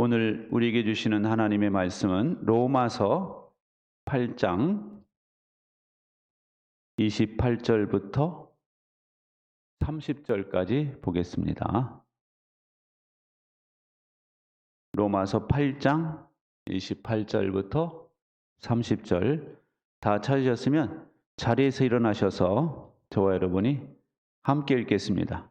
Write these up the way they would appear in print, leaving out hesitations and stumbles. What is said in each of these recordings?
오늘 우리에게 주시는 하나님의 말씀은 로마서 8장 28절부터 30절까지 보겠습니다. 로마서 8장 28절부터 30절 다 찾으셨으면 자리에서 일어나셔서 저와 여러분이 함께 읽겠습니다.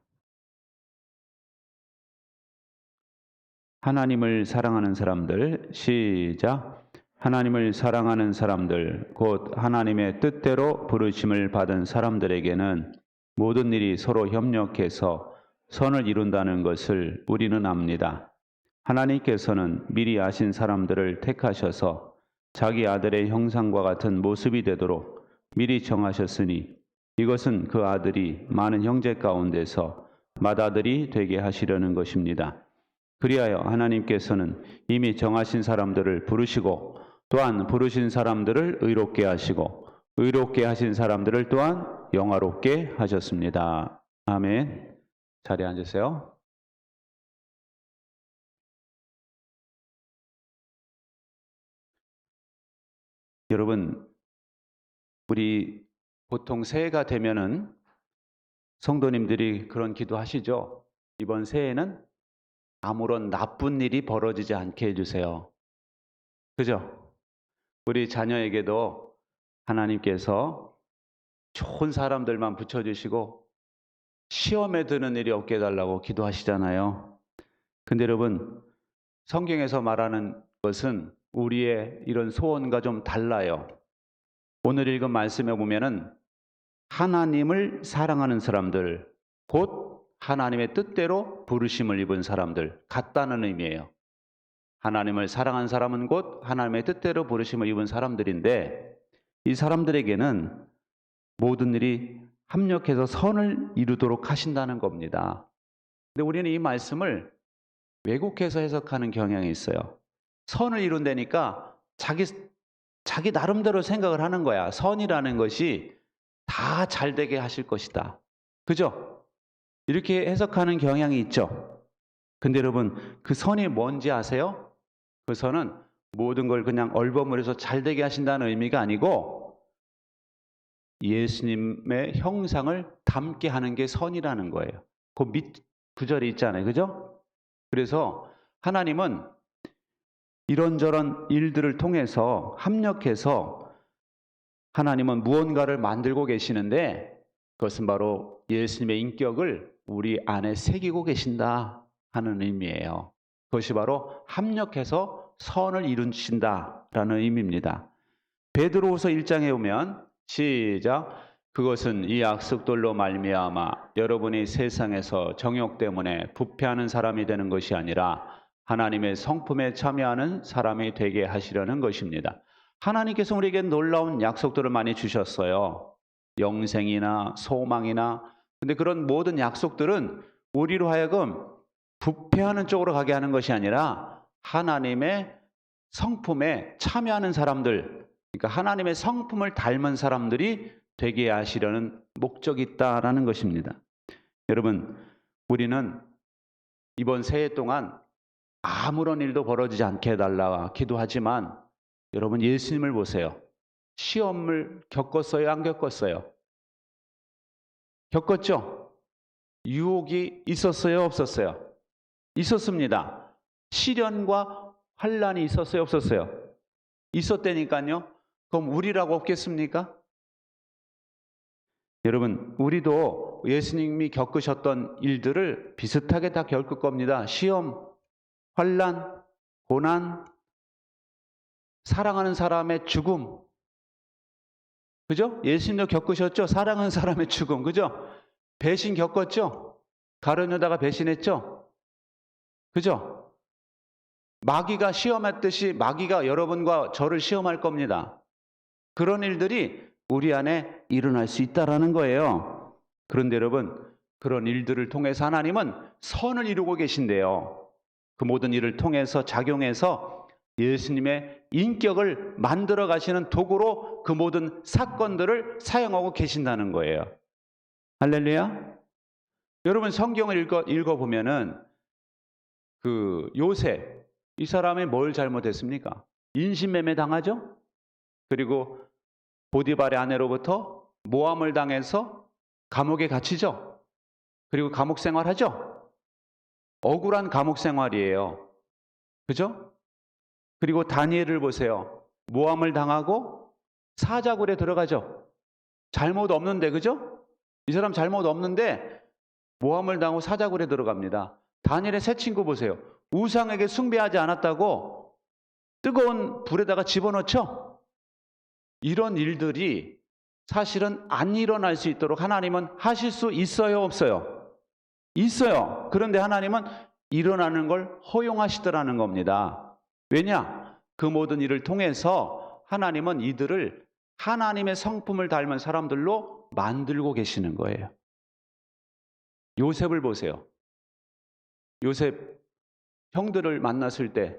하나님을 사랑하는 사람들, 시작. 하나님을 사랑하는 사람들, 곧 하나님의 뜻대로 부르심을 받은 사람들에게는 모든 일이 서로 협력해서 선을 이룬다는 것을 우리는 압니다. 하나님께서는 미리 아신 사람들을 택하셔서 자기 아들의 형상과 같은 모습이 되도록 미리 정하셨으니 이것은 그 아들이 많은 형제 가운데서 맏아들이 되게 하시려는 것입니다. 그리하여 하나님께서는 이미 정하신 사람들을 부르시고 또한 부르신 사람들을 의롭게 하시고 의롭게 하신 사람들을 또한 영화롭게 하셨습니다. 아멘. 자리에 앉으세요. 여러분, 우리 보통 새해가 되면은 성도님들이 그런 기도 하시죠. 이번 새해는 아무런 나쁜 일이 벌어지지 않게 해주세요. 그죠? 우리 자녀에게도 하나님께서 좋은 사람들만 붙여주시고 시험에 드는 일이 없게 해달라고 기도하시잖아요. 근데 여러분, 성경에서 말하는 것은 우리의 이런 소원과 좀 달라요. 오늘 읽은 말씀에 보면은 하나님을 사랑하는 사람들, 곧 하나님의 뜻대로 부르심을 입은 사람들 같다는 의미예요. 하나님을 사랑하는 사람은 곧 하나님의 뜻대로 부르심을 입은 사람들인데 이 사람들에게는 모든 일이 합력해서 선을 이루도록 하신다는 겁니다. 근데 우리는 이 말씀을 왜곡해서 해석하는 경향이 있어요. 선을 이룬다니까 자기 나름대로 생각을 하는 거야. 선이라는 것이 다 잘되게 하실 것이다. 그죠? 이렇게 해석하는 경향이 있죠. 근데 여러분, 그 선이 뭔지 아세요? 그 선은 모든 걸 그냥 얼버무려서 잘되게 하신다는 의미가 아니고 예수님의 형상을 닮게 하는 게 선이라는 거예요. 그 밑 구절이 있잖아요. 그죠? 그래서 하나님은 이런저런 일들을 통해서 합력해서 하나님은 무언가를 만들고 계시는데 그것은 바로 예수님의 인격을 우리 안에 새기고 계신다 하는 의미예요. 그것이 바로 합력해서 선을 이루신다라는 의미입니다. 베드로후서 1장에 보면 시작. 그것은 이 약속들로 말미암아 여러분이 세상에서 정욕 때문에 부패하는 사람이 되는 것이 아니라 하나님의 성품에 참여하는 사람이 되게 하시려는 것입니다. 하나님께서 우리에게 놀라운 약속들을 많이 주셨어요. 영생이나 소망이나. 근데 그런 모든 약속들은 우리로 하여금 부패하는 쪽으로 가게 하는 것이 아니라 하나님의 성품에 참여하는 사람들, 그러니까 하나님의 성품을 닮은 사람들이 되게 하시려는 목적이 있다라는 것입니다. 여러분, 우리는 이번 새해 동안 아무런 일도 벌어지지 않게 해달라 기도하지만 여러분 예수님을 보세요. 시험을 겪었어요? 안 겪었어요? 겪었죠? 유혹이 있었어요? 없었어요? 있었습니다. 시련과 환난이 있었어요? 없었어요? 있었다니까요. 그럼 우리라고 없겠습니까? 여러분, 우리도 예수님이 겪으셨던 일들을 비슷하게 다 겪을 겁니다. 시험, 환난, 고난, 사랑하는 사람의 죽음. 그죠? 예수님도 겪으셨죠? 사랑하는 사람의 죽음. 그죠? 배신 겪었죠? 가룟유다가 배신했죠? 그죠? 마귀가 시험했듯이 마귀가 여러분과 저를 시험할 겁니다. 그런 일들이 우리 안에 일어날 수 있다라는 거예요. 그런데 여러분, 그런 일들을 통해서 하나님은 선을 이루고 계신데요. 그 모든 일을 통해서 작용해서 예수님의 인격을 만들어 가시는 도구로 그 모든 사건들을 사용하고 계신다는 거예요. 할렐루야. 여러분 성경을 읽어보면은 그 요셉, 이 사람이 뭘 잘못했습니까? 인신매매 당하죠? 그리고 보디발의 아내로부터 모함을 당해서 감옥에 갇히죠? 그리고 감옥 생활하죠? 억울한 감옥 생활이에요. 그죠? 그리고 다니엘을 보세요. 모함을 당하고 사자굴에 들어가죠? 잘못 없는데, 그죠? 이 사람 잘못 없는데 모함을 당하고 사자굴에 들어갑니다. 다니엘의 새 친구 보세요. 우상에게 숭배하지 않았다고 뜨거운 불에다가 집어넣죠? 이런 일들이 사실은 안 일어날 수 있도록 하나님은 하실 수 있어요, 없어요? 있어요. 그런데 하나님은 일어나는 걸 허용하시더라는 겁니다. 왜냐? 그 모든 일을 통해서 하나님은 이들을 하나님의 성품을 닮은 사람들로 만들고 계시는 거예요. 요셉을 보세요. 요셉 형들을 만났을 때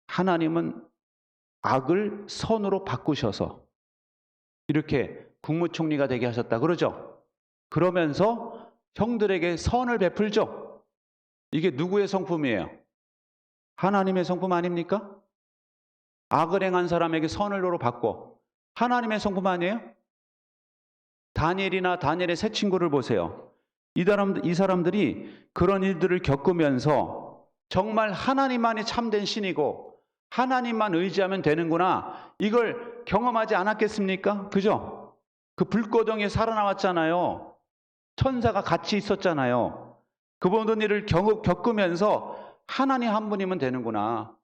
하나님은 악을 선으로 바꾸셔서 이렇게 국무총리가 되게 하셨다 그러죠. 그러면서 형들에게 선을 베풀죠. 이게 누구의 성품이에요? 하나님의 성품 아닙니까? 악을 행한 사람에게 선을로 바꿔. 하나님의 성품 아니에요? 다니엘이나 다니엘의 새 친구를 보세요. 이 사람들이 그런 일들을 겪으면서 정말 하나님만이 참된 신이고 하나님만 의지하면 되는구나, 이걸 경험하지 않았겠습니까? 그죠? 그 불고덩이에 살아나왔잖아요. 천사가 같이 있었잖아요. 그 모든 일을 겪으면서 하나님 한 분이면 되는구나,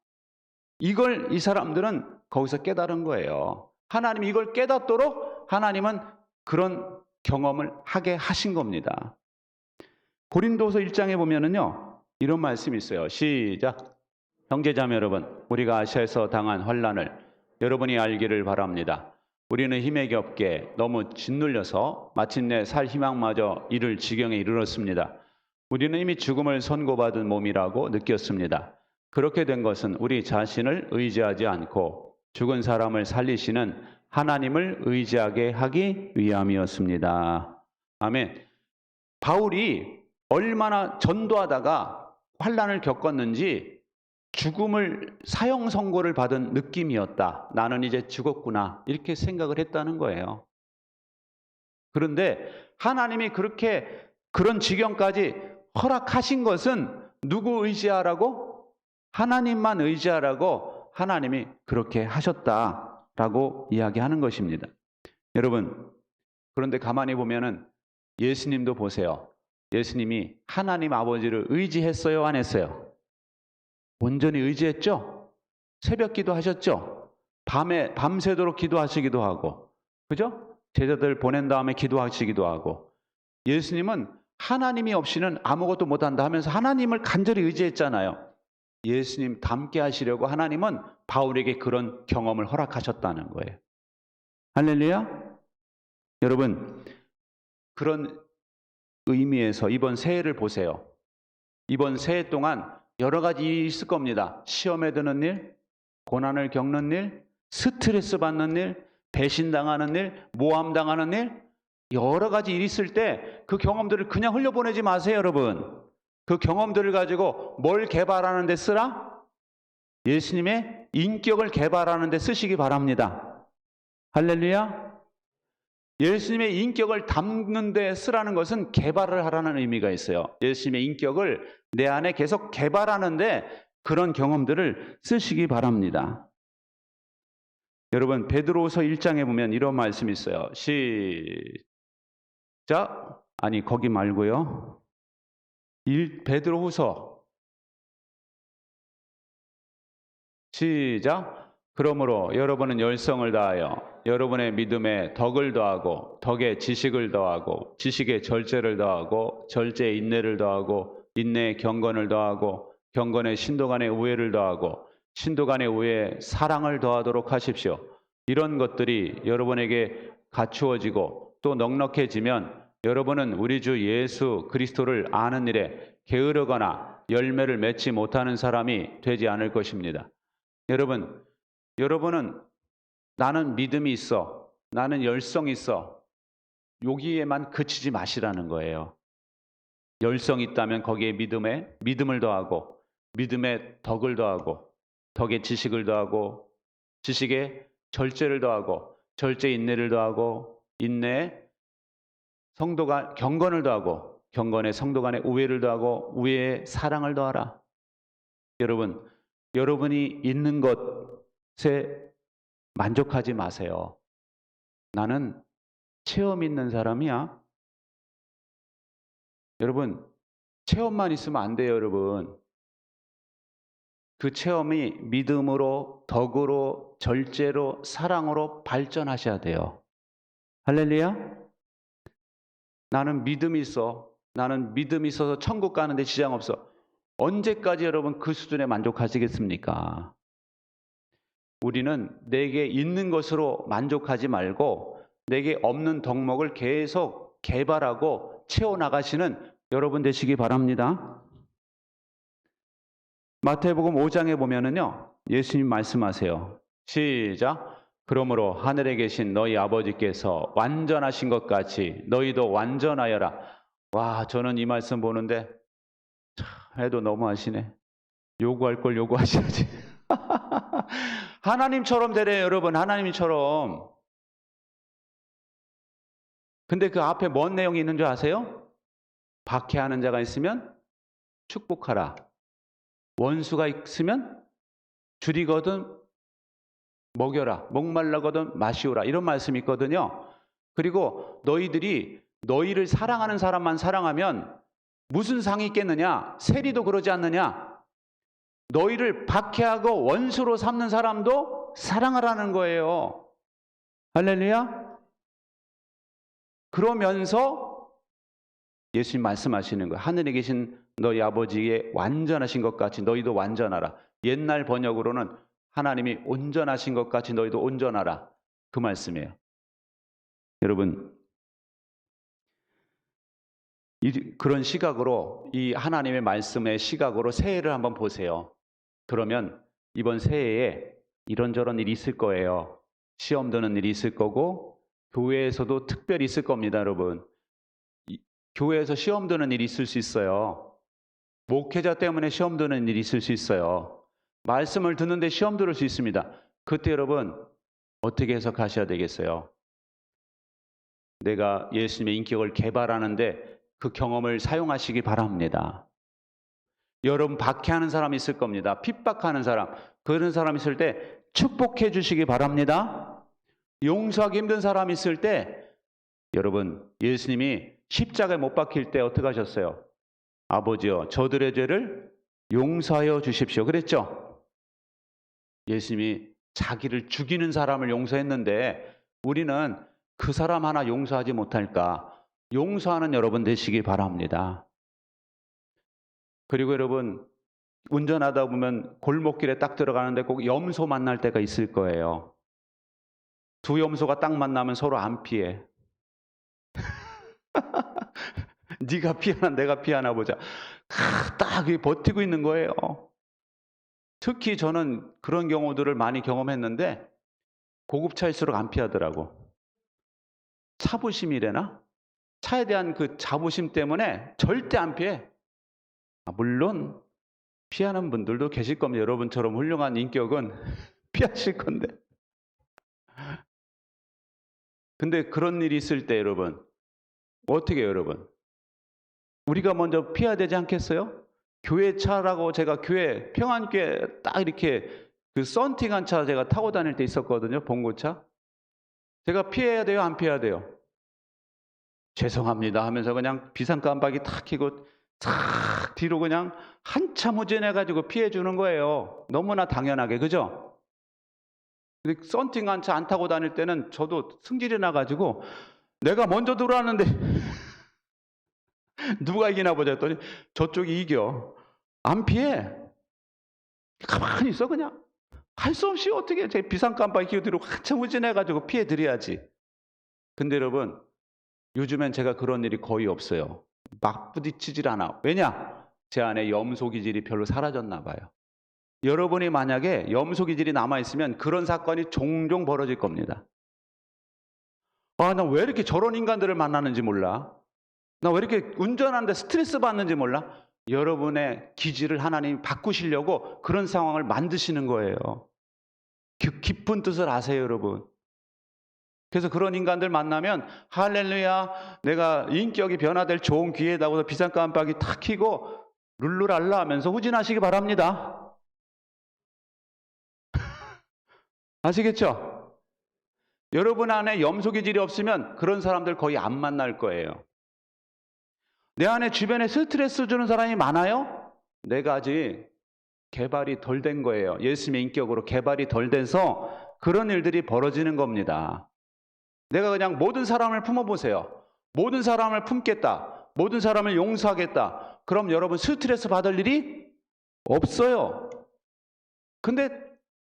이걸 이 사람들은 거기서 깨달은 거예요. 하나님이 이걸 깨닫도록 하나님은 그런 경험을 하게 하신 겁니다. 고린도서 1장에 보면은요, 이런 말씀이 있어요. 시작. 형제자매 여러분, 우리가 아시아에서 당한 환난을 여러분이 알기를 바랍니다. 우리는 힘에 겹게 너무 짓눌려서 마침내 살 희망마저 잃을 지경에 이르렀습니다. 우리는 이미 죽음을 선고받은 몸이라고 느꼈습니다. 그렇게 된 것은 우리 자신을 의지하지 않고 죽은 사람을 살리시는 하나님을 의지하게 하기 위함이었습니다. 아멘. 바울이 얼마나 전도하다가 환난을 겪었는지 죽음을 사형 선고를 받은 느낌이었다. 나는 이제 죽었구나, 이렇게 생각을 했다는 거예요. 그런데 하나님이 그런 지경까지 허락하신 것은 누구 의지하라고? 하나님만 의지하라고 하나님이 그렇게 하셨다라고 이야기하는 것입니다. 여러분, 그런데 가만히 보면은 예수님도 보세요. 예수님이 하나님 아버지를 의지했어요, 안 했어요? 온전히 의지했죠? 새벽 기도하셨죠? 밤새도록 기도하시기도 하고, 그죠? 제자들 보낸 다음에 기도하시기도 하고. 예수님은 하나님이 없이는 아무것도 못한다 하면서 하나님을 간절히 의지했잖아요. 예수님 닮게 하시려고 하나님은 바울에게 그런 경험을 허락하셨다는 거예요. 할렐루야. 여러분, 그런 의미에서 이번 새해를 보세요. 이번 새해 동안 여러 가지 일이 있을 겁니다. 시험에 드는 일, 고난을 겪는 일, 스트레스 받는 일, 배신당하는 일, 모함당하는 일, 여러 가지 일이 있을 때 그 경험들을 그냥 흘려보내지 마세요, 여러분. 그 경험들을 가지고 뭘 개발하는 데 쓰라? 예수님의 인격을 개발하는 데 쓰시기 바랍니다. 할렐루야. 예수님의 인격을 담는 데 쓰라는 것은 개발을 하라는 의미가 있어요. 예수님의 인격을 내 안에 계속 개발하는데 그런 경험들을 쓰시기 바랍니다. 여러분, 베드로후서 1장에 보면 이런 말씀이 있어요. 시작. 아니, 거기 말고요. 베드로후서 시작. 그러므로 여러분은 열성을 다하여 여러분의 믿음에 덕을 더하고 덕에 지식을 더하고 지식에 절제를 더하고 절제에 인내를 더하고 인내에 경건을 더하고 경건에 신도 간의 우애를 더하고 신도 간의 우애에 사랑을 더하도록 하십시오. 이런 것들이 여러분에게 갖추어지고 또 넉넉해지면 여러분은 우리 주 예수 그리스도를 아는 일에 게으르거나 열매를 맺지 못하는 사람이 되지 않을 것입니다. 여러분은 나는 믿음이 있어, 나는 열성이 있어, 여기에만 그치지 마시라는 거예요. 열성이 있다면 거기에 믿음을 더하고 믿음에 덕을 더하고, 덕에 지식을 더하고, 지식에 절제를 더하고, 절제에 인내를 더하고, 인내에 경건을 더하고, 경건에 성도 간에 우애를 더하고, 우애에 사랑을 더하라. 여러분, 여러분이 있는 것에 만족하지 마세요. 나는 체험 있는 사람이야. 여러분, 체험만 있으면 안 돼요, 여러분. 그 체험이 믿음으로, 덕으로, 절제로, 사랑으로 발전하셔야 돼요. 할렐루야? 나는 믿음이 있어. 나는 믿음이 있어서 천국 가는데 지장 없어. 언제까지 여러분 그 수준에 만족하시겠습니까? 우리는 내게 있는 것으로 만족하지 말고 내게 없는 덕목을 계속 개발하고 채워나가시는 여러분 되시기 바랍니다. 마태복음 5장에 보면은요, 예수님 말씀하세요. 시작. 그러므로 하늘에 계신 너희 아버지께서 완전하신 것 같이 너희도 완전하여라. 와, 저는 이 말씀 보는데 해도 너무하시네. 요구할 걸 요구하셔야지. 하나님처럼 되래요, 여러분. 하나님처럼. 근데 그 앞에 뭔 내용이 있는 줄 아세요? 박해하는 자가 있으면 축복하라. 원수가 있으면 줄이거든 먹여라. 목말라거든 마시오라. 이런 말씀이 있거든요. 그리고 너희들이 너희를 사랑하는 사람만 사랑하면 무슨 상이 있겠느냐? 세리도 그러지 않느냐? 너희를 박해하고 원수로 삼는 사람도 사랑하라는 거예요. 할렐루야? 그러면서 예수님 말씀하시는 거예요. 하늘에 계신 너희 아버지의 완전하신 것 같이 너희도 완전하라. 옛날 번역으로는 하나님이 온전하신 것 같이 너희도 온전하라. 그 말씀이에요. 여러분, 그런 시각으로 이 하나님의 말씀의 시각으로 새해를 한번 보세요. 그러면 이번 새해에 이런저런 일이 있을 거예요. 시험 드는 일이 있을 거고 교회에서도 특별히 있을 겁니다, 여러분. 교회에서 시험 드는 일이 있을 수 있어요. 목회자 때문에 시험 드는 일이 있을 수 있어요. 말씀을 듣는데 시험 들을 수 있습니다. 그때 여러분 어떻게 해석하셔야 되겠어요? 내가 예수님의 인격을 개발하는데 그 경험을 사용하시기 바랍니다. 여러분 박해하는 사람이 있을 겁니다. 핍박하는 사람, 그런 사람 있을 때 축복해 주시기 바랍니다. 용서하기 힘든 사람이 있을 때 여러분 예수님이 십자가에 못 박힐 때 어떻게 하셨어요? 아버지여 저들의 죄를 용서하여 주십시오. 그랬죠? 예수님이 자기를 죽이는 사람을 용서했는데 우리는 그 사람 하나 용서하지 못할까? 용서하는 여러분 되시기 바랍니다. 그리고 여러분 운전하다 보면 골목길에 딱 들어가는데 꼭 염소 만날 때가 있을 거예요. 두 염소가 딱 만나면 서로 안 피해. 네가 피하나 내가 피하나 보자. 딱 버티고 있는 거예요. 특히 저는 그런 경우들을 많이 경험했는데 고급차일수록 안 피하더라고. 차부심이래나? 차에 대한 그 자부심 때문에 절대 안 피해. 물론 피하는 분들도 계실 겁니다. 여러분처럼 훌륭한 인격은 피하실 건데. 근데 그런 일이 있을 때 여러분 어떻게 해요, 여러분? 우리가 먼저 피해야 되지 않겠어요? 교회 차라고 제가 교회 평안교회 딱 이렇게 그 썬팅한 차 제가 타고 다닐 때 있었거든요. 봉고차. 제가 피해야 돼요, 안 피해야 돼요? 죄송합니다 하면서 그냥 비상 깜빡이 탁 켜고 탁 뒤로 그냥 한참 후진해가지고 피해 주는 거예요. 너무나 당연하게, 그죠? 근데 썬팅한 차 안 타고 다닐 때는 저도 승질이 나가지고 내가 먼저 들어왔는데 누가 이기나 보자 했더니 저쪽이 이겨. 안 피해. 가만히 있어 그냥. 할 수 없이 어떻게 제 비상 깜빡이 켜고 뒤로 한참 후진해가지고 피해 드려야지. 근데 여러분 요즘엔 제가 그런 일이 거의 없어요. 막 부딪히질 않아. 왜냐? 제 안에 염소 기질이 별로 사라졌나 봐요. 여러분이 만약에 염소 기질이 남아있으면 그런 사건이 종종 벌어질 겁니다. 나 왜 이렇게 저런 인간들을 만나는지 몰라. 나 왜 이렇게 운전하는데 스트레스 받는지 몰라. 여러분의 기질을 하나님이 바꾸시려고 그런 상황을 만드시는 거예요. 깊은 뜻을 아세요, 여러분. 그래서 그런 인간들 만나면 할렐루야, 내가 인격이 변화될 좋은 기회다고 해서 비상 깜빡이 탁 켜고 룰루랄라 하면서 후진하시기 바랍니다. 아시겠죠? 여러분 안에 염소 기질이 없으면 그런 사람들 거의 안 만날 거예요. 내 안에 주변에 스트레스 주는 사람이 많아요? 내가 아직 개발이 덜 된 거예요. 예수님의 인격으로 개발이 덜 돼서 그런 일들이 벌어지는 겁니다. 내가 그냥 모든 사람을 품어보세요. 모든 사람을 품겠다. 모든 사람을 용서하겠다. 그럼 여러분 스트레스 받을 일이 없어요. 근데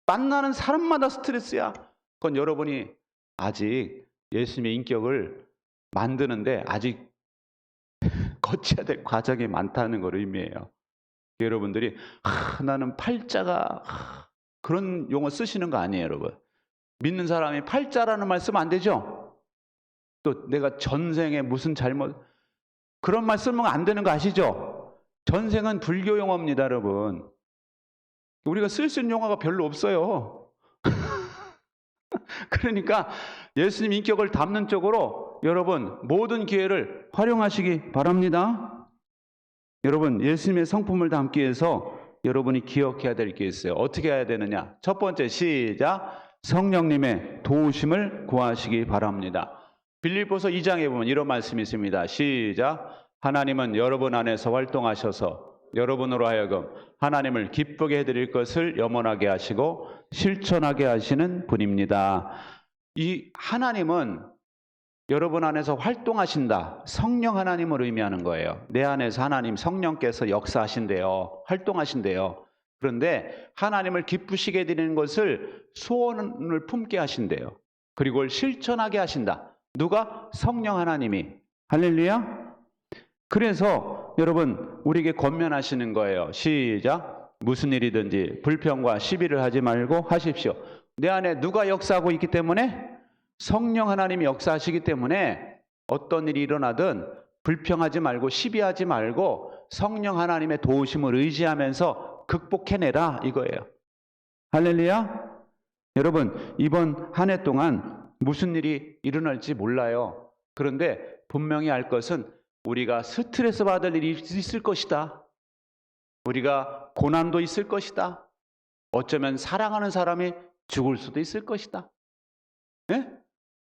만나는 사람마다 스트레스야. 그건 여러분이 아직 예수님의 인격을 만드는데 아직 거쳐야 될 과정이 많다는 걸 의미해요. 여러분들이 나는 팔자가 그런 용어 쓰시는 거 아니에요, 여러분. 믿는 사람이 팔자라는 말 쓰면 안 되죠. 또 내가 전생에 무슨 잘못 그런 말 쓰면 안 되는 거 아시죠? 전생은 불교 용어입니다, 여러분. 우리가 쓸 수 있는 용어가 별로 없어요. 그러니까 예수님 인격을 담는 쪽으로 여러분 모든 기회를 활용하시기 바랍니다. 여러분 예수님의 성품을 담기 위해서 여러분이 기억해야 될 게 있어요. 어떻게 해야 되느냐? 첫 번째 시작. 성령님의 도우심을 구하시기 바랍니다. 빌립보서 2장에 보면 이런 말씀이 있습니다. 시작. 하나님은 여러분 안에서 활동하셔서 여러분으로 하여금 하나님을 기쁘게 해드릴 것을 염원하게 하시고 실천하게 하시는 분입니다. 이 하나님은 여러분 안에서 활동하신다. 성령 하나님을 의미하는 거예요. 내 안에서 하나님 성령께서 역사하신대요. 활동하신대요. 그런데 하나님을 기쁘시게 해드리는 것을 소원을 품게 하신대요. 그리고 그걸 실천하게 하신다. 누가? 성령 하나님이. 할렐루야. 그래서 여러분 우리에게 권면하시는 거예요. 시작. 무슨 일이든지 불평과 시비를 하지 말고 하십시오. 내 안에 누가 역사하고 있기 때문에? 성령 하나님이 역사하시기 때문에 어떤 일이 일어나든 불평하지 말고 시비하지 말고 성령 하나님의 도우심을 의지하면서 극복해내라 이거예요. 할렐루야. 여러분 이번 한 해 동안 무슨 일이 일어날지 몰라요. 그런데 분명히 알 것은 우리가 스트레스 받을 일이 있을 것이다. 우리가 고난도 있을 것이다. 어쩌면 사랑하는 사람이 죽을 수도 있을 것이다. 예?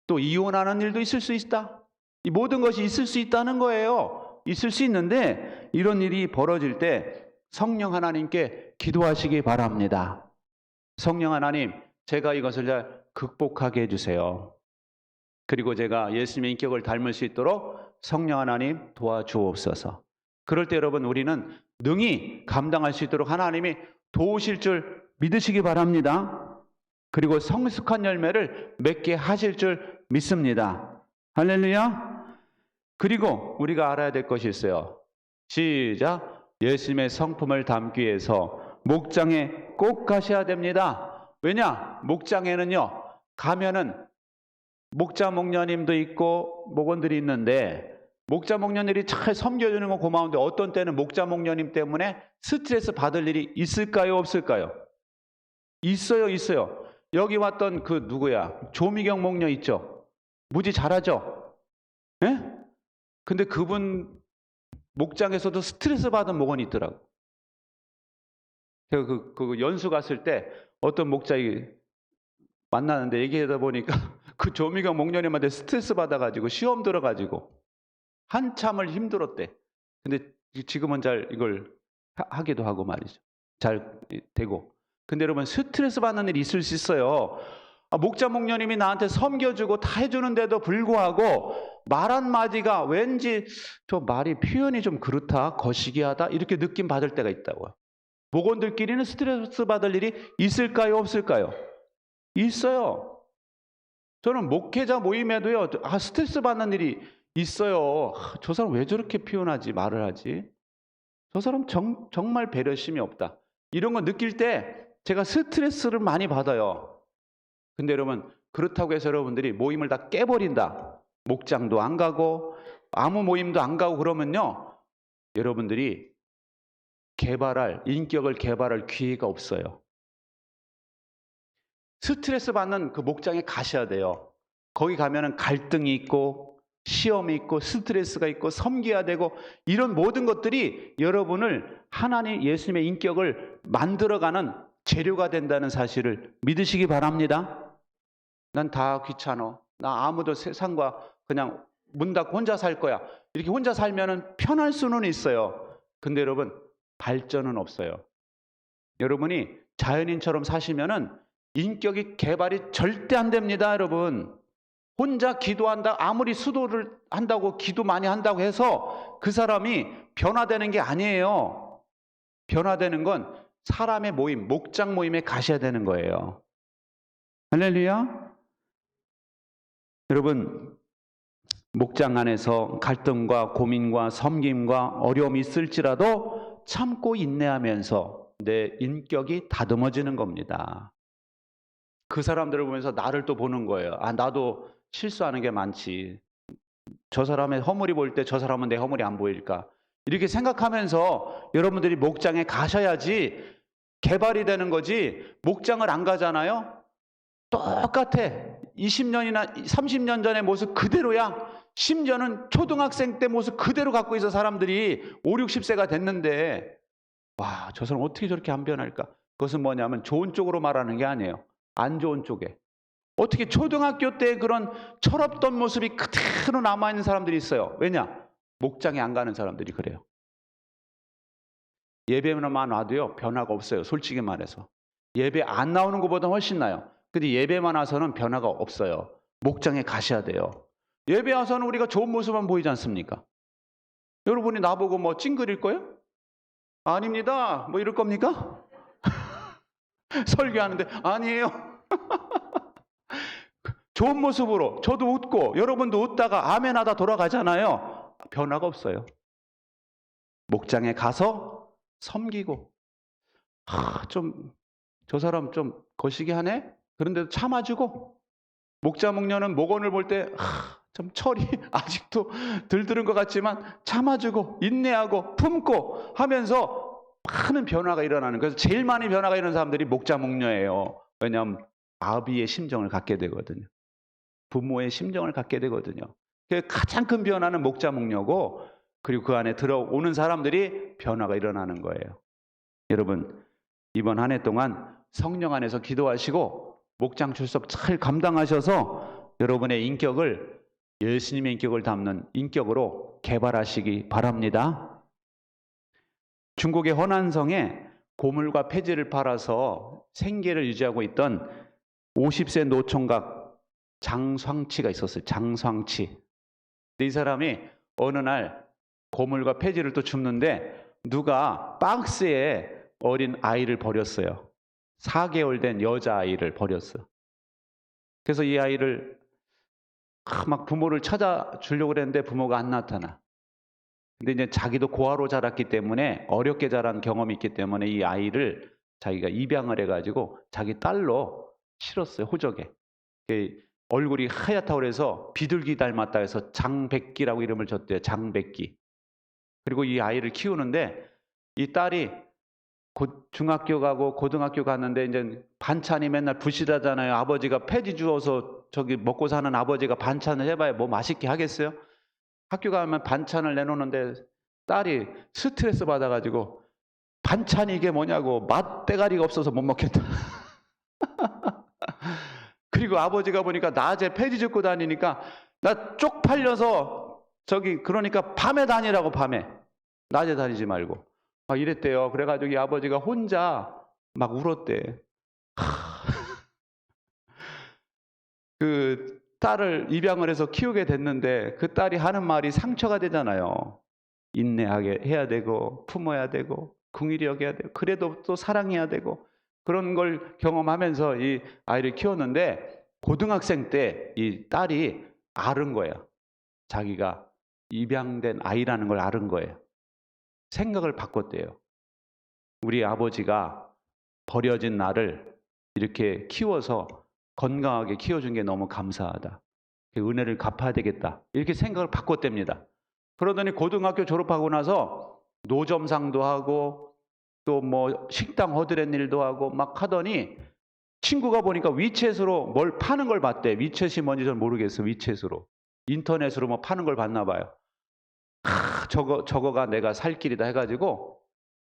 또 이혼하는 일도 있을 수 있다. 이 모든 것이 있을 수 있다는 거예요. 있을 수 있는데 이런 일이 벌어질 때 성령 하나님께 기도하시기 바랍니다. 성령 하나님, 제가 이것을 잘 극복하게 해주세요. 그리고 제가 예수님의 인격을 닮을 수 있도록 성령 하나님 도와주옵소서. 그럴 때 여러분 우리는 능히 감당할 수 있도록 하나님이 도우실 줄 믿으시기 바랍니다. 그리고 성숙한 열매를 맺게 하실 줄 믿습니다. 할렐루야. 그리고 우리가 알아야 될 것이 있어요. 시작. 예수님의 성품을 담기 위해서 목장에 꼭 가셔야 됩니다. 왜냐? 목장에는요 가면은 목자 목녀님도 있고 목원들이 있는데 목자 목녀들이 잘 섬겨주는 건 고마운데 어떤 때는 목자 목녀님 때문에 스트레스 받을 일이 있을까요? 없을까요? 있어요. 있어요. 여기 왔던 그 누구야? 조미경 목녀 있죠? 무지 잘하죠? 예? 근데 그분 목장에서도 스트레스 받은 목원이 있더라고. 제가 그 연수 갔을 때 어떤 목자이 만나는데 얘기하다 보니까 그 조미경 목녀님한테 스트레스 받아가지고 시험 들어가지고 한참을 힘들었대. 근데 지금은 잘 이걸 하기도 하고 말이죠. 잘 되고. 근데 여러분 스트레스 받는 일이 있을 수 있어요. 목자 목녀님이 나한테 섬겨주고 다 해주는데도 불구하고 말 한마디가 왠지 저 말이 표현이 좀 그렇다, 거시기하다 이렇게 느낌 받을 때가 있다고요. 목원들끼리는 스트레스 받을 일이 있을까요? 없을까요? 있어요. 저는 목회자 모임에도요 스트레스 받는 일이 있어요. 저 사람 왜 저렇게 표현하지, 말을 하지? 저 사람 정말 배려심이 없다. 이런 거 느낄 때 제가 스트레스를 많이 받아요. 근데 여러분 그렇다고 해서 여러분들이 모임을 다 깨버린다. 목장도 안 가고 아무 모임도 안 가고 그러면요 여러분들이 인격을 개발할 기회가 없어요. 스트레스 받는 그 목장에 가셔야 돼요. 거기 가면은 갈등이 있고 시험이 있고 스트레스가 있고 섬겨야 되고 이런 모든 것들이 여러분을 하나님 예수님의 인격을 만들어가는 재료가 된다는 사실을 믿으시기 바랍니다. 난 다 귀찮아. 나 아무도 세상과 그냥 문 닫고 혼자 살 거야. 이렇게 혼자 살면은 편할 수는 있어요. 근데 여러분 발전은 없어요. 여러분이 자연인처럼 사시면은 인격이 개발이 절대 안 됩니다, 여러분. 혼자 기도한다, 아무리 수도를 한다고 기도 많이 한다고 해서 그 사람이 변화되는 게 아니에요. 변화되는 건 사람의 모임, 목장 모임에 가셔야 되는 거예요. 할렐루야. 여러분, 목장 안에서 갈등과 고민과 섬김과 어려움이 있을지라도 참고 인내하면서 내 인격이 다듬어지는 겁니다. 그 사람들을 보면서 나를 또 보는 거예요. 아, 나도 실수하는 게 많지. 저 사람의 허물이 보일 때 저 사람은 내 허물이 안 보일까? 이렇게 생각하면서 여러분들이 목장에 가셔야지 개발이 되는 거지. 목장을 안 가잖아요. 똑같아. 20년이나 30년 전의 모습 그대로야. 심지어는 초등학생 때 모습 그대로 갖고 있어. 사람들이 5, 60세가 됐는데 와, 저 사람 어떻게 저렇게 안 변할까? 그것은 뭐냐면 좋은 쪽으로 말하는 게 아니에요. 안 좋은 쪽에. 어떻게 초등학교 때 그런 철없던 모습이 그대로 남아있는 사람들이 있어요. 왜냐? 목장에 안 가는 사람들이 그래요. 예배만 와도요, 변화가 없어요. 솔직히 말해서. 예배 안 나오는 것보다 훨씬 나아요. 근데 예배만 와서는 변화가 없어요. 목장에 가셔야 돼요. 예배 와서는 우리가 좋은 모습만 보이지 않습니까? 여러분이 나보고 뭐 찡그릴 거예요? 아닙니다. 뭐 이럴 겁니까? 설교하는데 아니에요. 좋은 모습으로 저도 웃고 여러분도 웃다가 아멘 하다 돌아가잖아요. 변화가 없어요. 목장에 가서 섬기고 좀 저 사람 좀 거시기 하네? 그런데도 참아주고 목자 목녀는 목원을 볼 때 좀 철이 아직도 들들은 것 같지만 참아주고 인내하고 품고 하면서 많은 변화가 일어나는, 그래서 제일 많이 변화가 일어나는 사람들이 목자 목녀예요. 왜냐하면 아비의 심정을 갖게 되거든요. 부모의 심정을 갖게 되거든요. 가장 큰 변화는 목자 목녀고, 그리고 그 안에 들어오는 사람들이 변화가 일어나는 거예요. 여러분, 이번 한 해 동안 성령 안에서 기도하시고 목장 출석 잘 감당하셔서 여러분의 인격을, 예수님의 인격을 담는 인격으로 개발하시기 바랍니다. 중국의 허난성에 고물과 폐지를 팔아서 생계를 유지하고 있던 50세 노총각 장황치가 있었어요. 장황치. 이 사람이 어느 날 고물과 폐지를 또 줍는데 누가 박스에 어린 아이를 버렸어요. 4개월 된 여자아이를 버렸어요. 그래서 이 아이를 막 부모를 찾아주려고 그랬는데 부모가 안 나타나. 근데 이제 자기도 고아로 자랐기 때문에, 어렵게 자란 경험이 있기 때문에 이 아이를 자기가 입양을 해가지고 자기 딸로 실었어요. 호적에. 얼굴이 하얗다고 그래서 비둘기 닮았다 해서 장백기라고 이름을 줬대요. 장백기. 그리고 이 아이를 키우는데 이 딸이 중학교 가고 고등학교 갔는데 이제 반찬이 맨날 부실하잖아요. 아버지가 폐지 주어서 저기 먹고 사는 아버지가 반찬을 해봐야 뭐 맛있게 하겠어요? 학교 가면 반찬을 내놓는데 딸이 스트레스 받아가지고 반찬이 이게 뭐냐고 맛대가리가 없어서 못 먹겠다. 그리고 아버지가 보니까 낮에 폐지 줍고 다니니까 나 쪽팔려서 그러니까 밤에 다니라고, 밤에. 낮에 다니지 말고. 막 이랬대요. 그래가지고 이 아버지가 혼자 막 울었대. 그 딸을 입양을 해서 키우게 됐는데 그 딸이 하는 말이 상처가 되잖아요. 인내하게 해야 되고 품어야 되고 긍휼히 여겨야 되고 그래도 또 사랑해야 되고, 그런 걸 경험하면서 이 아이를 키웠는데 고등학생 때 이 딸이 앓은 거예요. 자기가 입양된 아이라는 걸 앓은 거예요. 생각을 바꿨대요. 우리 아버지가 버려진 나를 이렇게 키워서 건강하게 키워준 게 너무 감사하다. 은혜를 갚아야 되겠다. 이렇게 생각을 바꿨답니다. 그러더니 고등학교 졸업하고 나서 노점상도 하고 또 뭐 식당 허드렛 일도 하고 막 하더니 친구가 보니까 위챗으로 뭘 파는 걸 봤대. 위챗이 뭔지 전 모르겠어. 위챗으로. 인터넷으로 뭐 파는 걸 봤나 봐요. 저거가 내가 살 길이다 해가지고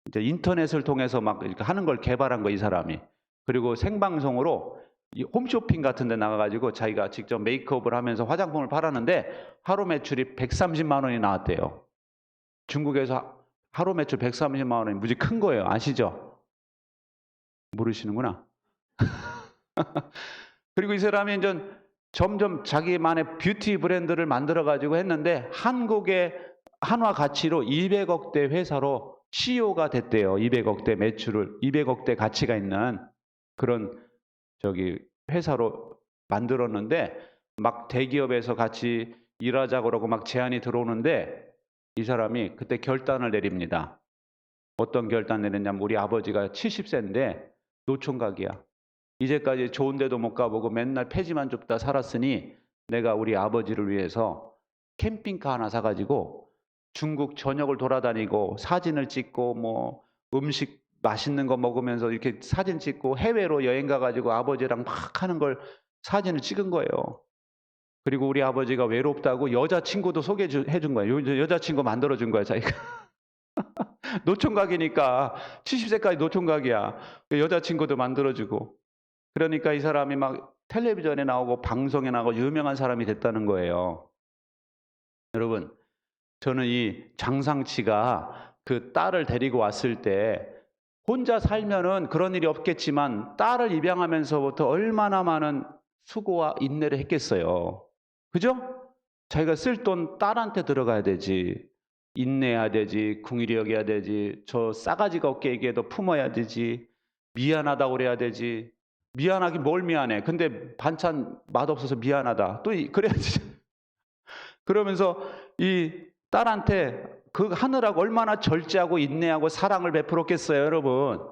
이제 인터넷을 통해서 막 이렇게 하는 걸 개발한 거, 이 사람이. 그리고 생방송으로 이 홈쇼핑 같은 데 나가가지고 자기가 직접 메이크업을 하면서 화장품을 팔았는데 하루 매출이 130만 원이 나왔대요. 중국에서 하루 매출 130만 원이 무지 큰 거예요. 아시죠? 모르시는구나. 그리고 이 사람이 이제 점점 자기만의 뷰티 브랜드를 만들어가지고 했는데 한국의 한화 가치로 200억대 회사로 CEO가 됐대요. 200억대 매출을, 200억대 가치가 있는 그런 회사로 만들었는데 막 대기업에서 같이 일하자고 그러고 막 제안이 들어오는데 이 사람이 그때 결단을 내립니다. 어떤 결단 내렸냐면 우리 아버지가 70세인데 노총각이야. 이제까지 좋은 데도 못 가보고 맨날 폐지만 줍다 살았으니 내가 우리 아버지를 위해서 캠핑카 하나 사가지고 중국 전역을 돌아다니고 사진을 찍고 뭐 음식 맛있는 거 먹으면서 이렇게 사진 찍고 해외로 여행 가가지고 아버지랑 막 하는 걸 사진을 찍은 거예요. 그리고 우리 아버지가 외롭다고 여자친구도 소개해 준 거예요. 여자친구 만들어준 거예요, 자기가. 노총각이니까 70세까지 노총각이야. 여자친구도 만들어주고. 그러니까 이 사람이 막 텔레비전에 나오고 방송에 나오고 유명한 사람이 됐다는 거예요. 여러분, 저는 이 장상치가 그 딸을 데리고 왔을 때 혼자 살면은 그런 일이 없겠지만 딸을 입양하면서부터 얼마나 많은 수고와 인내를 했겠어요. 그죠? 자기가 쓸 돈 딸한테 들어가야 되지. 인내해야 되지. 궁일이 여겨야 되지. 저 싸가지가 없게 얘기해도 품어야 되지. 미안하다고 그래야 되지. 미안하긴 뭘 미안해. 근데 반찬 맛없어서 미안하다. 또 그래야지. 그러면서 이 딸한테 그 하느라고 얼마나 절제하고 인내하고 사랑을 베풀었겠어요, 여러분.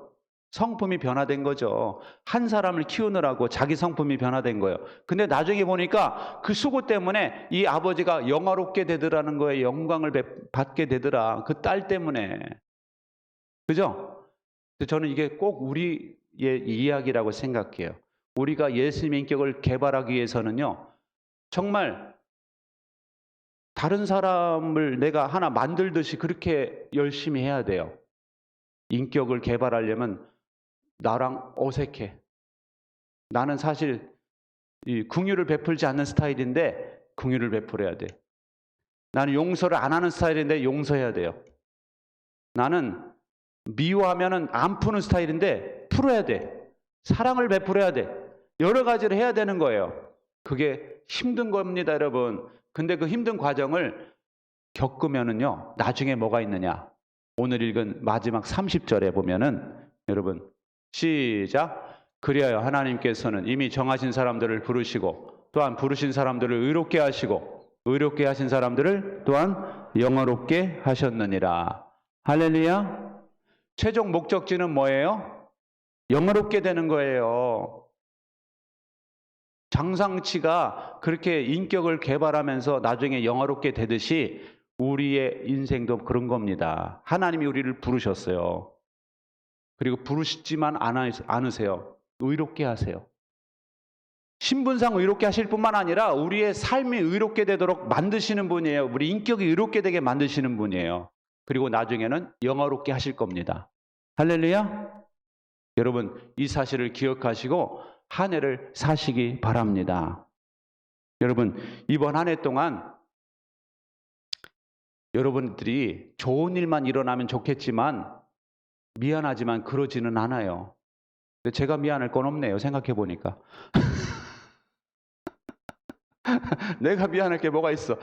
성품이 변화된 거죠. 한 사람을 키우느라고 자기 성품이 변화된 거예요. 근데 나중에 보니까 그 수고 때문에 이 아버지가 영화롭게 되더라는 거예요. 영광을 받게 되더라. 그 딸 때문에. 그죠? 저는 이게 꼭 우리의 이야기라고 생각해요. 우리가 예수님의 인격을 개발하기 위해서는요, 정말 다른 사람을 내가 하나 만들듯이 그렇게 열심히 해야 돼요. 인격을 개발하려면 나랑 어색해. 나는 사실 이 긍휼을 베풀지 않는 스타일인데 긍휼을 베풀어야 돼. 나는 용서를 안 하는 스타일인데 용서해야 돼요. 나는 미워하면은 안 푸는 스타일인데 풀어야 돼. 사랑을 베풀어야 돼. 여러 가지를 해야 되는 거예요. 그게 힘든 겁니다, 여러분. 근데 그 힘든 과정을 겪으면은요, 나중에 뭐가 있느냐? 오늘 읽은 마지막 30절에 보면은 여러분 시작. 그리하여 하나님께서는 이미 정하신 사람들을 부르시고 또한 부르신 사람들을 의롭게 하시고 의롭게 하신 사람들을 또한 영어롭게 하셨느니라. 할렐루야. 최종 목적지는 뭐예요? 영어롭게 되는 거예요. 장상치가 그렇게 인격을 개발하면서 나중에 영어롭게 되듯이 우리의 인생도 그런 겁니다. 하나님이 우리를 부르셨어요. 그리고 부르시지만 않으세요. 의롭게 하세요. 신분상 의롭게 하실 뿐만 아니라 우리의 삶이 의롭게 되도록 만드시는 분이에요. 우리 인격이 의롭게 되게 만드시는 분이에요. 그리고 나중에는 영어롭게 하실 겁니다. 할렐루야. 여러분, 이 사실을 기억하시고 한 해를 사시기 바랍니다. 여러분, 이번 한 해 동안 여러분들이 좋은 일만 일어나면 좋겠지만 미안하지만 그러지는 않아요. 제가 미안할 건 없네요. 생각해 보니까. 내가 미안할 게 뭐가 있어.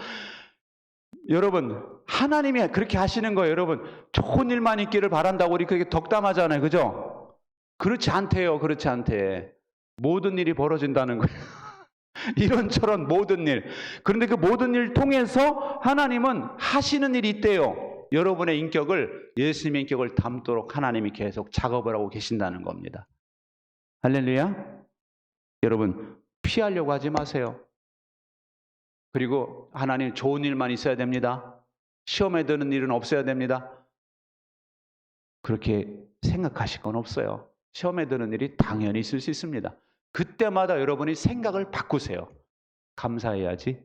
여러분, 하나님이 그렇게 하시는 거예요. 여러분, 좋은 일만 있기를 바란다고 우리 그렇게 덕담하잖아요. 그죠? 그렇지 않대요. 그렇지 않대. 모든 일이 벌어진다는 거예요. 이런저런 모든 일. 그런데 그 모든 일 통해서 하나님은 하시는 일이 있대요. 여러분의 인격을, 예수님의 인격을 담도록 하나님이 계속 작업을 하고 계신다는 겁니다. 할렐루야. 여러분, 피하려고 하지 마세요. 그리고 하나님 좋은 일만 있어야 됩니다. 시험에 드는 일은 없어야 됩니다. 그렇게 생각하실 건 없어요. 시험에 드는 일이 당연히 있을 수 있습니다. 그때마다 여러분이 생각을 바꾸세요. 감사해야지.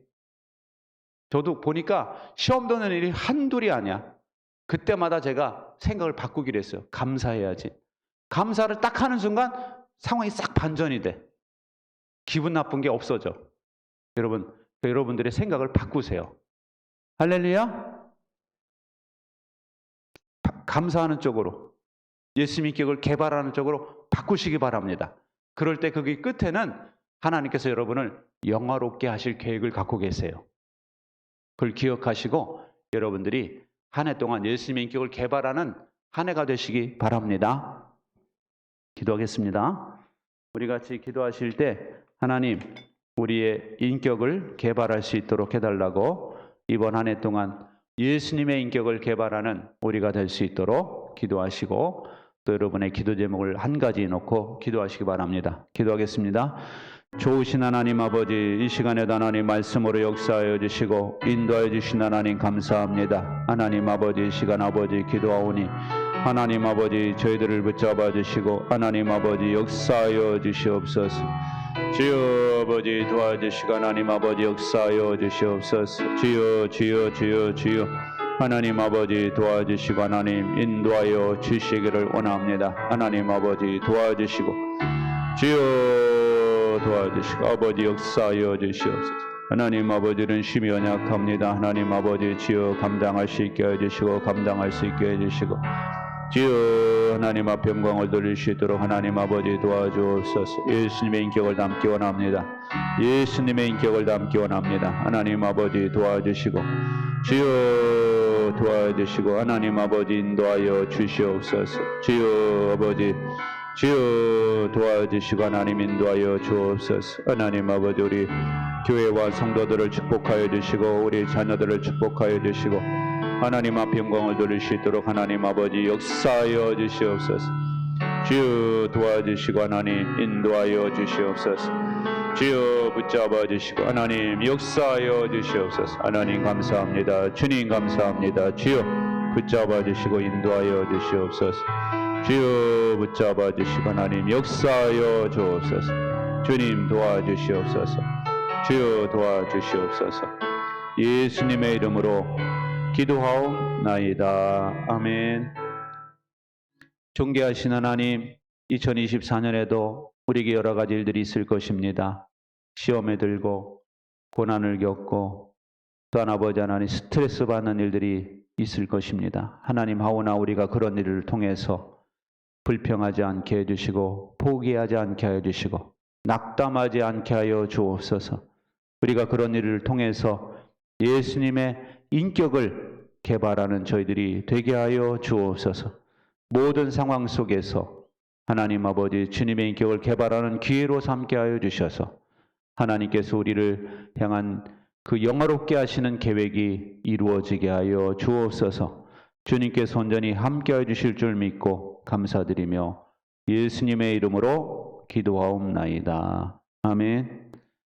저도 보니까 시험 드는 일이 한둘이 아니야. 그때마다 제가 생각을 바꾸기로 했어요. 감사해야지. 감사를 딱 하는 순간 상황이 싹 반전이 돼. 기분 나쁜 게 없어져. 여러분, 여러분들의 생각을 바꾸세요. 할렐루야. 감사하는 쪽으로, 예수 인격을 개발하는 쪽으로 바꾸시기 바랍니다. 그럴 때 거기 끝에는 하나님께서 여러분을 영화롭게 하실 계획을 갖고 계세요. 그걸 기억하시고 여러분들이 한 해 동안 예수님의 인격을 개발하는 한 해가 되시기 바랍니다. 기도하겠습니다. 우리 같이 기도하실 때 하나님, 우리의 인격을 개발할 수 있도록 해달라고 이번 한 해 동안 예수님의 인격을 개발하는 우리가 될 수 있도록 기도하시고 또 여러분의 기도 제목을 한 가지 놓고 기도하시기 바랍니다. 기도하겠습니다. 좋으신 하나님 아버지, 이 시간에도 하나님 말씀으로 역사하여 주시고 인도하여 주신 하나님 감사합니다. 하나님 아버지, 이 시간 아버지 기도하오니 하나님 아버지 저희들을 붙잡아 주시고 하나님 아버지 역사하여 주시옵소서. 주여 아버지 도와주시고 하나님 아버지 역사하여 주시옵소서. 주여 주여 주여 주여 하나님 아버지 도와주시고 하나님 인도하여 주시기를 원합니다. 하나님 아버지 도와주시고 주여 도와주시고 아버지 역사하여 주시옵소서. 하나님 아버지는 심히 연약합니다. 하나님 아버지 주여 감당할 수 있게 해주시고 감당할 수 있게 해주시고 주여 하나님 앞 영광을 돌릴 수 있도록 하나님 아버지 도와주옵소서. 예수님의 인격을 담기 원합니다. 예수님의 인격을 담기 원합니다. 하나님 아버지 도와주시고 주여 도와주시고 하나님 아버지 인도하여 주시옵소서. 주여 아버지 주여 도와주시고 하나님 인도하여 주옵소서. 하나님 아버지 우리 교회와 성도들을 축복하여 주시고 우리 자녀들을 축복하여 주시고 하나님 앞 영광을 돌릴 수 있도록 하나님 아버지 역사하여 주시옵소서. 주여 도와주시고 하나님 인도하여 주시옵소서. 주여 붙잡아 주시고 하나님 역사하여 주시옵소서. 하나님 감사합니다. 주님 감사합니다. 주여 붙잡아 주시고 인도하여 주시옵소서. 주여 붙잡아 주시고 하나님 역사하여 주옵소서. 주님 도와주시옵소서. 주여 도와주시옵소서. 예수님의 이름으로 기도하옵나이다. 아멘. 존귀하신 하나님, 2024년에도 우리에게 여러 가지 일들이 있을 것입니다. 시험에 들고 고난을 겪고 또한 아버지 하나님 스트레스 받는 일들이 있을 것입니다. 하나님 하오나 우리가 그런 일을 통해서 불평하지 않게 해주시고 포기하지 않게 해주시고 낙담하지 않게 하여 주옵소서. 우리가 그런 일을 통해서 예수님의 인격을 개발하는 저희들이 되게 하여 주옵소서. 모든 상황 속에서 하나님 아버지 주님의 인격을 개발하는 기회로 삼게 하여 주셔서 하나님께서 우리를 향한 그 영화롭게 하시는 계획이 이루어지게 하여 주옵소서. 주님께서 온전히 함께 하여 주실 줄 믿고 감사드리며 예수님의 이름으로 기도하옵나이다. 아멘.